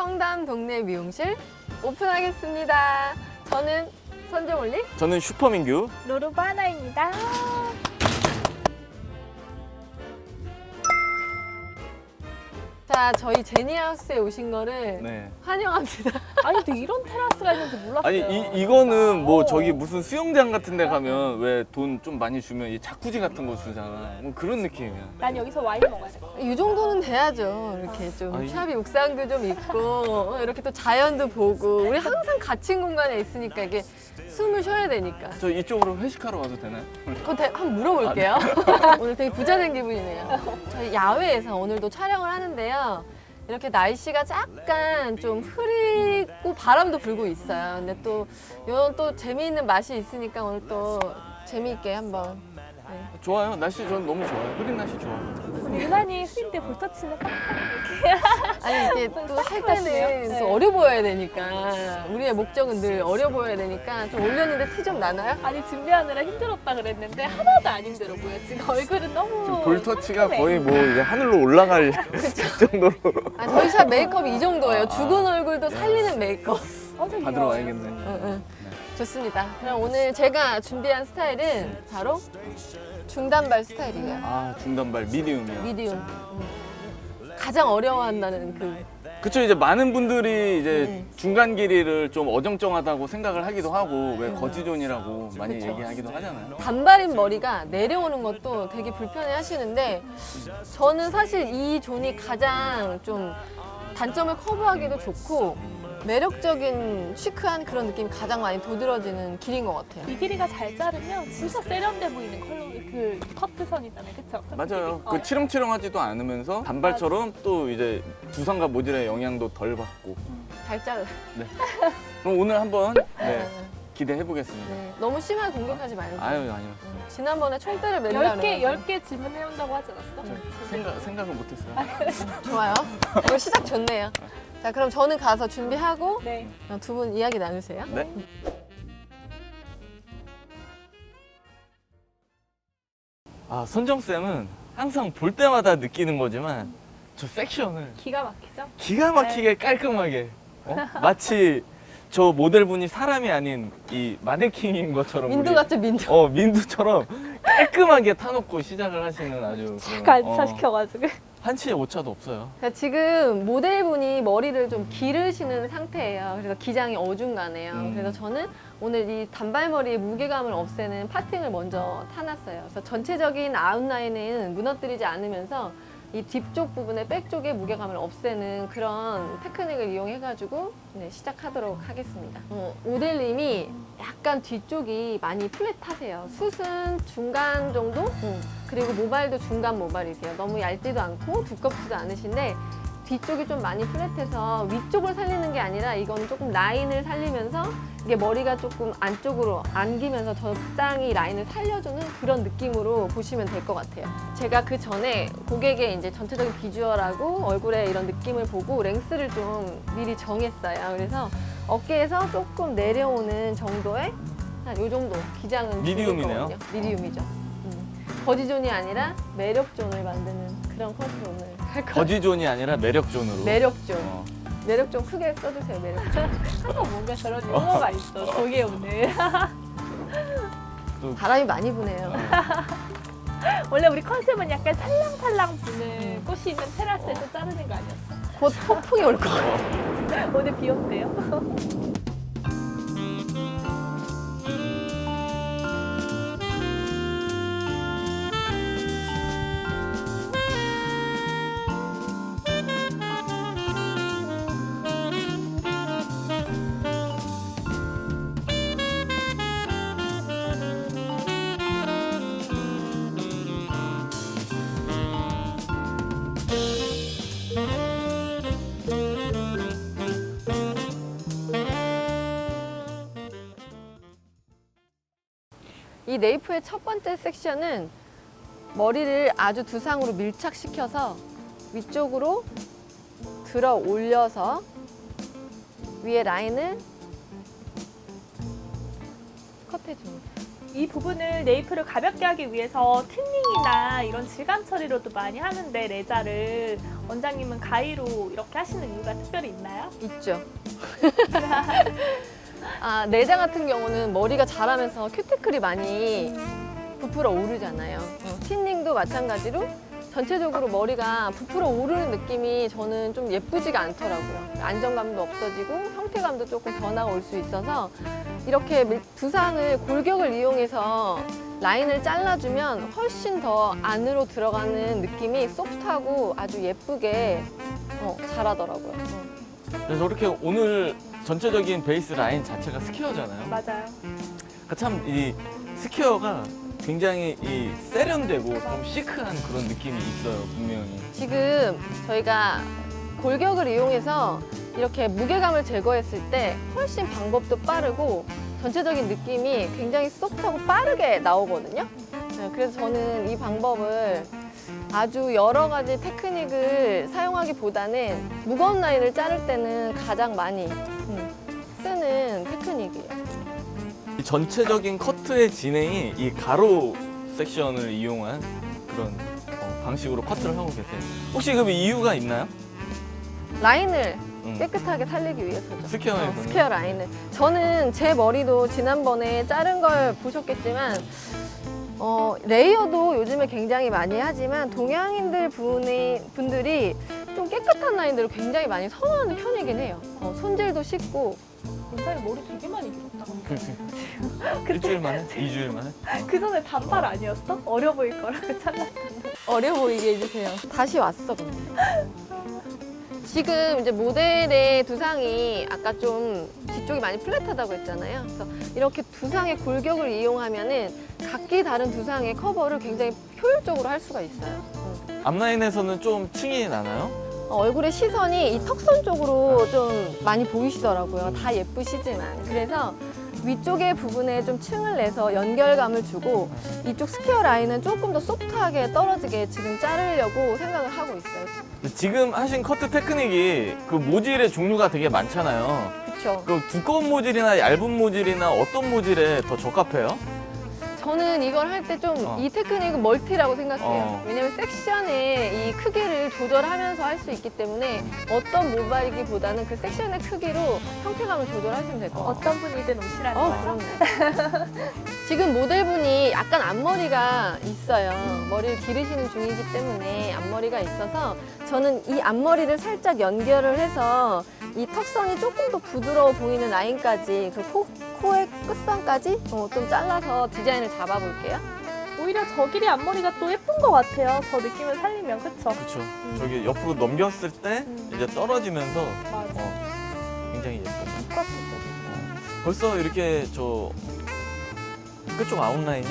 청담 동네 미용실 오픈하겠습니다. 저는 선정올리. 저는 슈퍼민규. 로로바나입니다. 자, 저희 제니하우스에 오신 거를 네. 환영합니다. 아니 근데 이런 테라스가 있는지 몰랐어요. 아니 이거는 뭐 저기 무슨 수영장 같은 데 가면 왜 돈 좀 많이 주면 이 자쿠지 같은 거 주잖아. 뭐 그런 느낌이야. 난 여기서 와인 먹어야 돼. 이 정도는 돼야죠. 이렇게 좀 아니. 샵이 옥상도 좀 있고 이렇게 또 자연도 보고 우리 항상 갇힌 공간에 있으니까 이게 숨을 쉬어야 되니까. 저 이쪽으로 회식하러 와도 되나요? 그거 한번 물어볼게요. 오늘 되게 부자 된 기분이네요. 저희 야외에서 오늘도 촬영을 하는데요. 이렇게 날씨가 약간 좀 흐리고 바람도 불고 있어요. 근데 또 이런 또 재미있는 맛이 있으니까 오늘 또 재미있게 한번. 네. 좋아요. 날씨 저는 너무 좋아요. 흐린 날씨 좋아요. 우리 유난히 흐릴 때 볼터치는 빡빡 아니 이게 또 할 때는 네. 또 어려 보여야 되니까 우리의 목적은 늘 어려 보여야 되니까 좀 올렸는데 티 좀 나나요? 아니 준비하느라 힘들었다 그랬는데 하나도 안 힘들어 보여. 지금 얼굴은 너무 지금 볼터치가 상큼해. 거의 뭐 이제 하늘로 올라갈 정도로 아, 저희 샵 메이크업이 이 정도예요. 죽은 얼굴도 살리는 메이크업. 엄청 받으러 귀여워요. 와야겠네. 응. 좋습니다. 그럼 오늘 제가 준비한 스타일은 바로 중단발 스타일이에요. 아 중단발 미디움이요. 미디움. 가장 어려워한다는 그. 그쵸, 이제 많은 분들이 이제 중간 길이를 좀 어정쩡하다고 생각을 하기도 하고 왜 거지존이라고 많이 그쵸. 얘기하기도 하잖아요. 단발인 머리가 내려오는 것도 되게 불편해 하시는데 저는 사실 이 존이 가장 좀 단점을 커버하기도 좋고 매력적인 시크한 그런 느낌이 가장 많이 도드러지는 길인 것 같아요. 이 길이가 잘 자르면 진짜 세련돼 보이는 컬러 그 커트선이잖아요, 그쵸? 맞아요. 그 치렁치렁하지도 않으면서 단발처럼 또 이제 두상과 모질의 영향도 덜 받고. 잘 자르. 네. 그럼 오늘 한번 네, 기대해 보겠습니다. 네, 너무 심하게 공격하지 말고. 아유 아니요. 지난번에 총대를 맨날 10개 질문해 온다고 하지 않았어? 생각은 못했어요. 좋아요. 이거 시작 좋네요. 자, 그럼 저는 가서 준비하고 네. 두 분 이야기 나누세요. 네. 아 선정 쌤은 항상 볼 때마다 느끼는 거지만 저 섹션을 기가 막히죠? 기가 막히게 깔끔하게 마치 저 모델분이 사람이 아닌 이 마네킹인 것처럼 민두 우리- 같죠, 민두. 민두처럼 깔끔하게 타놓고 시작을 하시는 아주 딱 안차시켜가지고. 한치의 오차도 없어요. 자, 지금 모델분이 머리를 좀 기르시는 상태예요. 그래서 기장이 어중간해요. 그래서 저는 오늘 이 단발머리의 무게감을 없애는 파팅을 먼저 타놨어요. 그래서 전체적인 아웃라인은 무너뜨리지 않으면서 이 뒤쪽 부분의 백 쪽의 무게감을 없애는 그런 테크닉을 이용해가지고 네, 시작하도록 하겠습니다. 모델님이 약간 뒤쪽이 많이 플랫하세요. 숱은 중간 정도? 그리고 모발도 중간 모발이세요. 너무 얇지도 않고 두껍지도 않으신데 뒤쪽이 좀 많이 플랫해서 위쪽을 살리는 게 아니라 이건 조금 라인을 살리면서 이게 머리가 조금 안쪽으로 안기면서 적당히 라인을 살려주는 그런 느낌으로 보시면 될 것 같아요. 제가 그 전에 고객의 이제 전체적인 비주얼하고 얼굴의 이런 느낌을 보고 랭스를 좀 미리 정했어요. 그래서 어깨에서 조금 내려오는 정도의 한 요 정도 기장은 미디움이네요. 있거든요. 미디움이죠. 거지존이 아니라 매력존을 만드는 그런 컨트롤을 할 거예요. 거지존이 아니라 매력존으로. 매력존. 어. 매력존 크게 써주세요, 매력존. 항상 뭔가 저런 용어가 있어, 저게 오늘. 바람이 많이 부네요. 원래 우리 컨셉은 약간 살랑살랑 부는 꽃이 있는 테라스에서 자르는 거 아니었어? 곧 폭풍이 올 것 같아요. 오늘 비 온대요. 이 네이프의 첫 번째 섹션은 머리를 아주 두상으로 밀착시켜서 위쪽으로 들어 올려서 위에 라인을 컷해줍니다. 이 부분을 네이프를 가볍게 하기 위해서 틴닝이나 이런 질감 처리로도 많이 하는데 레자를 원장님은 가위로 이렇게 하시는 이유가 특별히 있나요? 있죠. 내장 같은 경우는 머리가 자라면서 큐티클이 많이 부풀어 오르잖아요. 틴닝도 마찬가지로 전체적으로 머리가 부풀어 오르는 느낌이 저는 좀 예쁘지가 않더라고요. 안정감도 없어지고 형태감도 조금 변화가 올 수 있어서 이렇게 두상을 골격을 이용해서 라인을 잘라주면 훨씬 더 안으로 들어가는 느낌이 소프트하고 아주 예쁘게 자라더라고요. 그래서 이렇게 오늘 전체적인 베이스 라인 자체가 스퀘어잖아요. 맞아요. 참 이 스퀘어가 굉장히 이 세련되고 좀 시크한 그런 느낌이 있어요, 분명히. 지금 저희가 골격을 이용해서 이렇게 무게감을 제거했을 때 훨씬 방법도 빠르고 전체적인 느낌이 굉장히 소프트하고 빠르게 나오거든요. 네, 그래서 저는 이 방법을 아주 여러 가지 테크닉을 사용하기보다는 무거운 라인을 자를 때는 가장 많이 쓰는 테크닉이에요. 이 전체적인 커트의 진행이 이 가로 섹션을 이용한 그런 방식으로 커트를 하고 계세요. 혹시 그 이유가 있나요? 라인을 깨끗하게 살리기 위해서죠. 스퀘어에서는? 스퀘어 라인을. 저는 제 머리도 지난번에 자른 걸 보셨겠지만 레이어도 요즘에 굉장히 많이 하지만 동양인들 분들이 좀 깨끗한 라인들을 굉장히 많이 선호하는 편이긴 해요. 손질도 쉽고. 원장님 머리 되게 많이 길었다. 일주일 만에? 2주일 만에? 그 전에 단발 아니었어? 어려 보일 거라고 잘랐는데. 어려 보이게 해주세요. 다시 왔어, 근데. 지금 이제 모델의 두상이 아까 좀 뒤쪽이 많이 플랫하다고 했잖아요. 그래서 이렇게 두상의 골격을 이용하면은 각기 다른 두상의 커버를 굉장히 효율적으로 할 수가 있어요. 앞라인에서는 좀 층이 나나요? 얼굴의 시선이 이 턱선 쪽으로 좀 많이 보이시더라고요. 다 예쁘시지만. 그래서 위쪽의 부분에 좀 층을 내서 연결감을 주고 이쪽 스퀘어 라인은 조금 더 소프트하게 떨어지게 지금 자르려고 생각을 하고 있어요. 지금 하신 커트 테크닉이 그 모질의 종류가 되게 많잖아요. 그렇죠. 그 두꺼운 모질이나 얇은 모질이나 어떤 모질에 더 적합해요? 저는 이걸 할 때 좀 이 테크닉은 멀티라고 생각해요. 왜냐면 섹션의 이 크기를 조절하면서 할 수 있기 때문에 어떤 모발이기보다는 그 섹션의 크기로 형태감을 조절하시면 될 것 같아요. 어떤 분이든 오시라는 거죠? 그럼요. 지금 모델분이 약간 앞머리가 있어요. 머리를 기르시는 중이기 때문에 앞머리가 있어서 저는 이 앞머리를 살짝 연결을 해서 이 턱선이 조금 더 부드러워 보이는 라인까지 그 코의 끝선까지 좀 잘라서 디자인을 잡아볼게요. 오히려 저 길이 앞머리가 또 예쁜 것 같아요. 저 느낌을 살리면, 그쵸? 그렇죠. 저기 옆으로 넘겼을 때 이제 떨어지면서 맞아. 굉장히 예쁘고. 묶었을 때. 벌써 이렇게 저 끝쪽 아웃라인이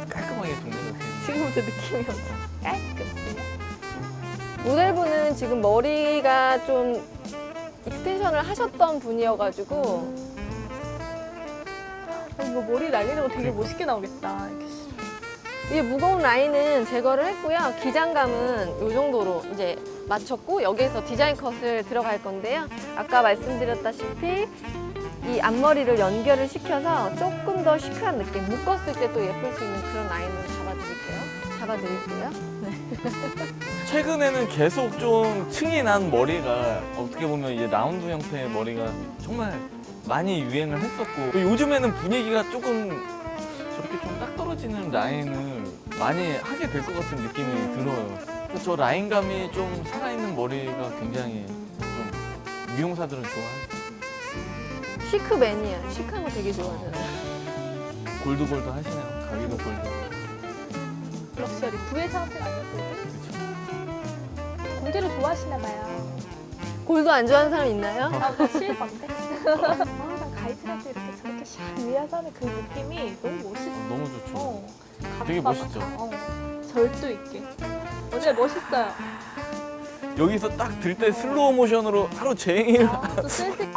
깔끔하게 정리가 돼요. 지금부터 느낌이 오죠. 깔끔. 모델분은 지금 머리가 좀 익스텐션을 하셨던 분이어가지고 이거 머리 날리는 거 되게 멋있게 나오겠다. 이렇게. 이 무거운 라인은 제거를 했고요. 기장감은 이 정도로 이제 맞췄고 여기에서 디자인 컷을 들어갈 건데요. 아까 말씀드렸다시피 이 앞머리를 연결을 시켜서 조금 더 시크한 느낌, 묶었을 때 또 예쁠 수 있는 그런 라인으로 잡아드릴게요. 최근에는 계속 좀 층이 난 머리가 어떻게 보면 이제 라운드 형태의 머리가 정말 많이 유행을 했었고 요즘에는 분위기가 조금 저렇게 좀 딱 떨어지는 라인을 많이 하게 될 것 같은 느낌이 들어요. 저 라인감이 좀 살아있는 머리가 굉장히 좀 미용사들은 좋아하죠. 시크 매니아, 시크한 거 되게 좋아하잖아요. 골드골드 하시네요. 가위도 골드. 럭셔리 부의 상징 아니었거든요? 그렇죠. 공대를 좋아하시나 봐요. 골드 안 좋아하는 사람 있나요? 나 실버인데? 난 가이드라도 이렇게 저렇게 샥 위에서 하는 그 느낌이 너무 멋있어. 너무 좋죠. 되게 가볍다, 멋있죠? 절도 있게. 어제 멋있어요. 여기서 딱 들 때 슬로우 모션으로 하루 종일 또 센스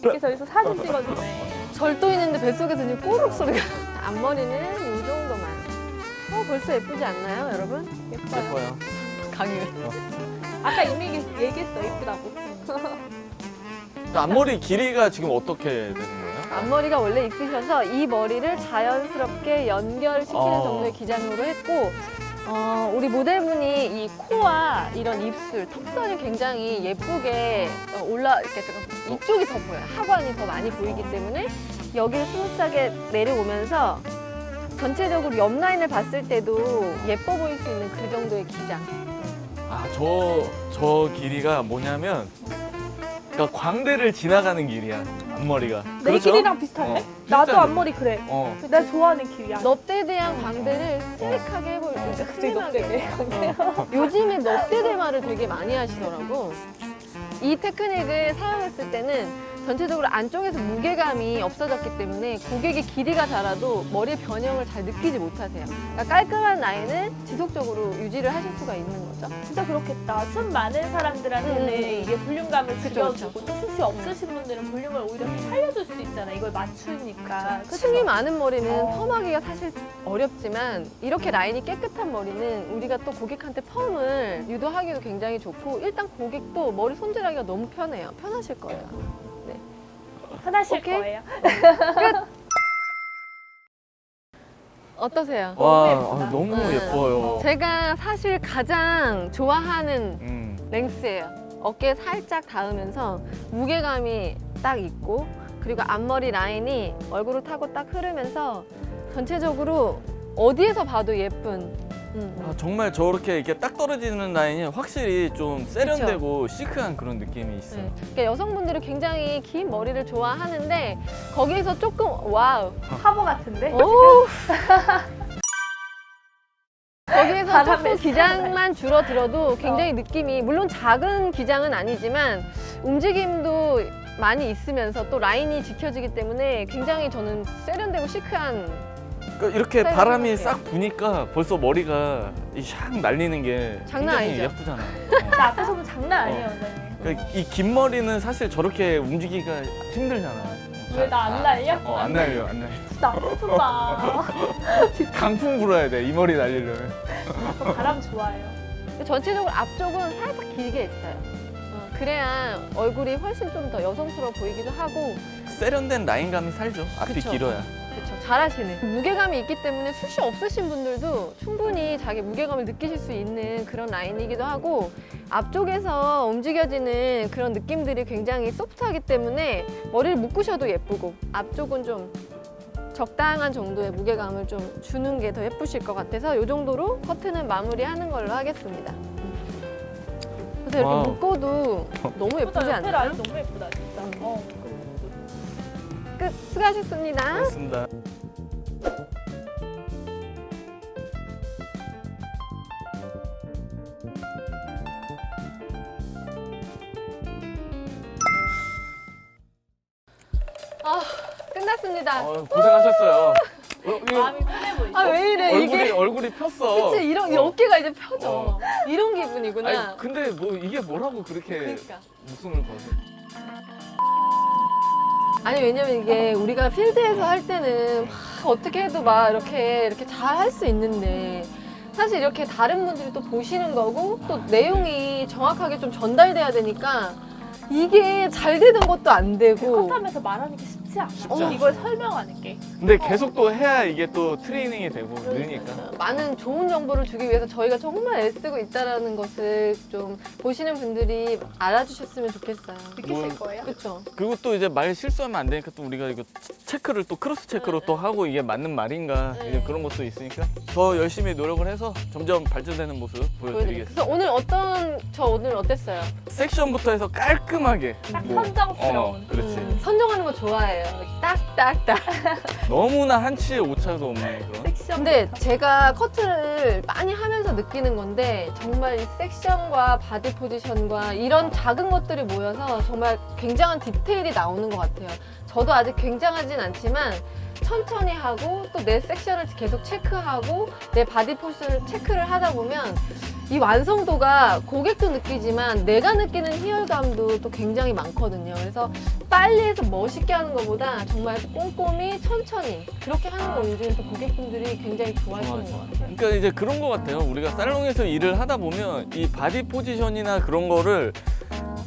이렇게 저기서 사진 찍어주네. 절도 있는데 뱃속에서 지금 꼬르륵 소리가. 앞머리는 이 정도만. 벌써 예쁘지 않나요, 여러분? 예뻐요. 예뻐요. 강유. 아까 이미 얘기했어, 예쁘다고. 앞머리 길이가 지금 어떻게 되는 거예요? 앞머리가 원래 있으셔서 이 머리를 자연스럽게 연결시키는 정도의 기장으로 했고 우리 모델분이 이 코와 이런 입술, 턱선이 굉장히 예쁘게 이렇게 이쪽이 더 보여요. 하관이 더 많이 보이기 때문에 여기를 스무스하게 내려오면서 전체적으로 옆 라인을 봤을 때도 예뻐 보일 수 있는 그 정도의 기장. 아, 저 길이가 뭐냐면, 그러니까 광대를 지나가는 길이야, 앞머리가. 내 그렇죠? 길이랑 비슷한데? 어, 나도 비슷하죠? 앞머리 그래. 어. 내가 좋아하는 길이야. 넙대대한 광대를 슬릭하게 해볼 때 갑자기 넙대대. 요즘에 넙대대말을 되게 많이 하시더라고. 이 테크닉을 사용했을 때는 전체적으로 안쪽에서 무게감이 없어졌기 때문에 고객의 길이가 자라도 머리 변형을 잘 느끼지 못하세요. 그러니까 깔끔한 라인을 지속적으로 유지를 하실 수가 있는 거죠. 진짜 그렇겠다. 숱 많은 사람들한테는 이게 볼륨감을 그쵸, 줄여주고 또 숱이 없으신 분들은 볼륨을 오히려 살려줄 수 있잖아. 이걸 맞추니까. 그쵸? 층이 많은 머리는 어. 펌하기가 사실 어렵지만 이렇게 라인이 깨끗한 머리는 우리가 또 고객한테 펌을 유도하기도 굉장히 좋고 일단 고객도 머리 손질하기가 너무 편해요. 편하실 거예요. 편하실 오케이? 거예요. 어떠세요? 와, 예쁘다. 너무 네. 예뻐요. 제가 사실 가장 좋아하는 랭스예요. 어깨에 살짝 닿으면서 무게감이 딱 있고 그리고 앞머리 라인이 얼굴을 타고 딱 흐르면서 전체적으로 어디에서 봐도 예쁜 아, 정말 저렇게 이렇게 딱 떨어지는 라인이 확실히 좀 세련되고 시크한 그런 느낌이 있어요. 네. 그러니까 여성분들이 굉장히 긴 머리를 좋아하는데 거기에서 조금 와우 화보 같은데? 오 거기에서 바람에 조금 기장만 줄어들어도 굉장히 느낌이 물론 작은 기장은 아니지만 움직임도 많이 있으면서 또 라인이 지켜지기 때문에 굉장히 저는 세련되고 시크한 그러니까 이렇게 스타일을 바람이 생각해요. 싹 부니까 벌써 머리가 샥 날리는 게 장난 굉장히 아니죠? 예쁘잖아. 나 앞에서 보면 장난 아니에요, 원장님. 그러니까 이 긴 머리는 사실 저렇게 움직이기가 힘들잖아. 왜 나 안 날려? 안 날려, 안 날려. 나 앞에 좀 봐. 강풍 불어야 돼, 이 머리 날리려면. 저 바람 좋아해요. 전체적으로 앞쪽은 살짝 길게 했어요. 그래야 얼굴이 훨씬 좀 더 여성스러워 보이기도 하고 세련된 라인감이 살죠, 앞이 그쵸. 길어야. 그렇죠. 잘하시네. 무게감이 있기 때문에 숱이 없으신 분들도 충분히 자기 무게감을 느끼실 수 있는 그런 라인이기도 하고 앞쪽에서 움직여지는 그런 느낌들이 굉장히 소프트하기 때문에 머리를 묶으셔도 예쁘고 앞쪽은 좀 적당한 정도의 무게감을 좀 주는 게 더 예쁘실 것 같아서 이 정도로 커트는 마무리하는 걸로 하겠습니다. 그래서 이렇게 와우. 묶어도 너무 예쁘지 옆에 않나요? 라인 너무 예쁘다, 진짜. 끝! 수고하셨습니다. 고맙습니다. 끝났습니다. 고생하셨어요. 마음이 편해 보이죠? 아 왜 이래 이게 얼굴이 폈어. 그치 이런 이 어깨가 이제 펴져 이런 기분이구나. 아니, 근데 뭐 이게 뭐라고 그렇게 그러니까. 웃음을 거지? 아니 왜냐면 이게 우리가 필드에서 할 때는 막 어떻게 해도 막 이렇게 잘 할 수 있는데 사실 이렇게 다른 분들이 또 보시는 거고 또 내용이 정확하게 좀 전달돼야 되니까 이게 잘 되는 것도 안 되고 컷하면서 말하는 게 쉽지 않아. 쉽지 않아. 이걸 설명하는 게. 근데 계속 또 해야 이게 또 트레이닝이 되고 느니까. 많은 좋은 정보를 주기 위해서 저희가 정말 애쓰고 있다는 것을 좀 보시는 분들이 알아주셨으면 좋겠어요. 느끼실 거예요. 그렇죠. 그리고 또 이제 말 실수하면 안 되니까 또 우리가 이거 체크를 또 크로스 체크로 또 하고 이게 맞는 말인가 네. 이제 그런 것도 있으니까 더 열심히 노력을 해서 점점 발전되는 모습 보여드리겠습니다. 그래서 오늘 어땠어요? 섹션부터 해서 깔끔하게 딱 뭐, 선정스러운. 그렇지. 선정하는 거 좋아해요. 딱딱딱. 너무나 한치의 오차도 없는 그런. 섹션. 근데 제가 커트를 많이 하면서 느끼는 건데 정말 이 섹션과 바디 포지션과 이런 작은 것들이 모여서 정말 굉장한 디테일이 나오는 것 같아요. 저도 아직 굉장하진 않지만 천천히 하고 또 내 섹션을 계속 체크하고 내 바디 포지션을 체크를 하다 보면 이 완성도가 고객도 느끼지만 내가 느끼는 희열감도 또 굉장히 많거든요. 그래서 빨리 해서 멋있게 하는 것보다 정말 꼼꼼히 천천히 그렇게 하는 거 요즘 또 고객분들이 굉장히 좋아하시는 것 같아요. 그러니까 이제 그런 것 같아요. 우리가 살롱에서 일을 하다 보면 이 바디 포지션이나 그런 거를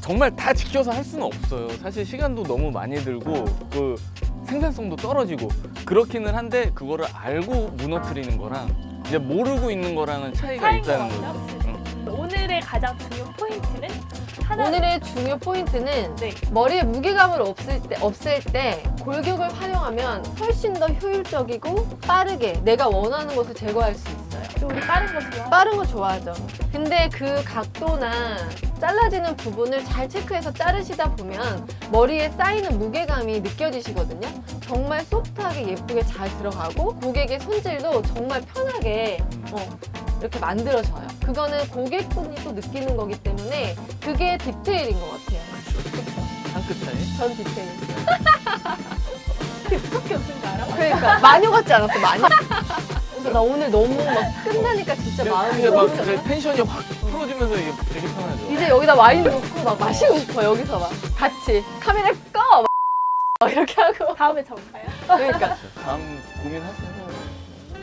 정말 다 지켜서 할 수는 없어요. 사실 시간도 너무 많이 들고 그 생산성도 떨어지고 그렇기는 한데 그거를 알고 무너뜨리는 거랑 이제 모르고 있는 거랑은 차이가 차이인 있다는 것 거죠. 같아요. 응. 오늘의 가장 중요 포인트는 하나. 오늘의 중요 포인트는 네. 머리에 무게감을 없앨 때 골격을 활용하면 훨씬 더 효율적이고 빠르게 내가 원하는 것을 제거할 수 있어요. 또 우리 빠른 거 좋아. 빠른 거 좋아하죠. 근데 그 각도나 잘라지는 부분을 잘 체크해서 자르시다 보면 머리에 쌓이는 무게감이 느껴지시거든요. 정말 소프트하게 예쁘게 잘 들어가고 고객의 손질도 정말 편하게 이렇게 만들어져요. 그거는 고객분이 또 느끼는 거기 때문에 그게 디테일인 것 같아요. 한 끗 차이. 전 디테일. 급속히 웃은 거 알아? 그러니까 마녀 같지 않았어, 마녀? 그래서 나 오늘 너무 막 끝나니까 진짜 마음이 근데 막 너무 그래, 편해. 텐션이 확 풀어지면서 이게 되게 편하죠. 이제 여기다 와인 놓고 막 마시고 싶어, 여기서 막 같이 카메라 꺼! 막 이렇게 하고. 다음에 적을까요? 그러니까. 다음 고민하세요.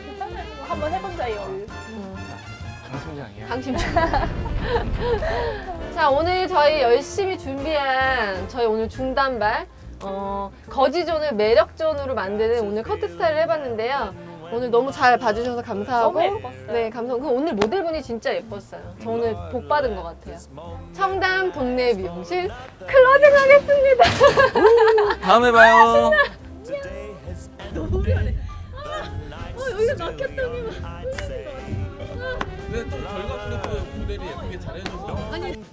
괜찮아요. 한번 해본 자의 여유. 강심장이야. 당신 자, 오늘 저희 열심히 준비한 저희 오늘 중단발 거지존을 매력존으로 만드는 오늘 커트 스타일을 해봤는데요. 오늘 너무 잘 봐주셔서 감사하고 너무 예뻤어요. 네, 감사하고 오늘 모델분이 진짜 예뻤어요. 저 오늘 복 받은 것 같아요. 청담 동네 미용실 클로징 하겠습니다. 다음에 봐요. 여기가 막혔더니 근데 또 결과 프로도 모델이 예쁘게 잘해줘서. 아니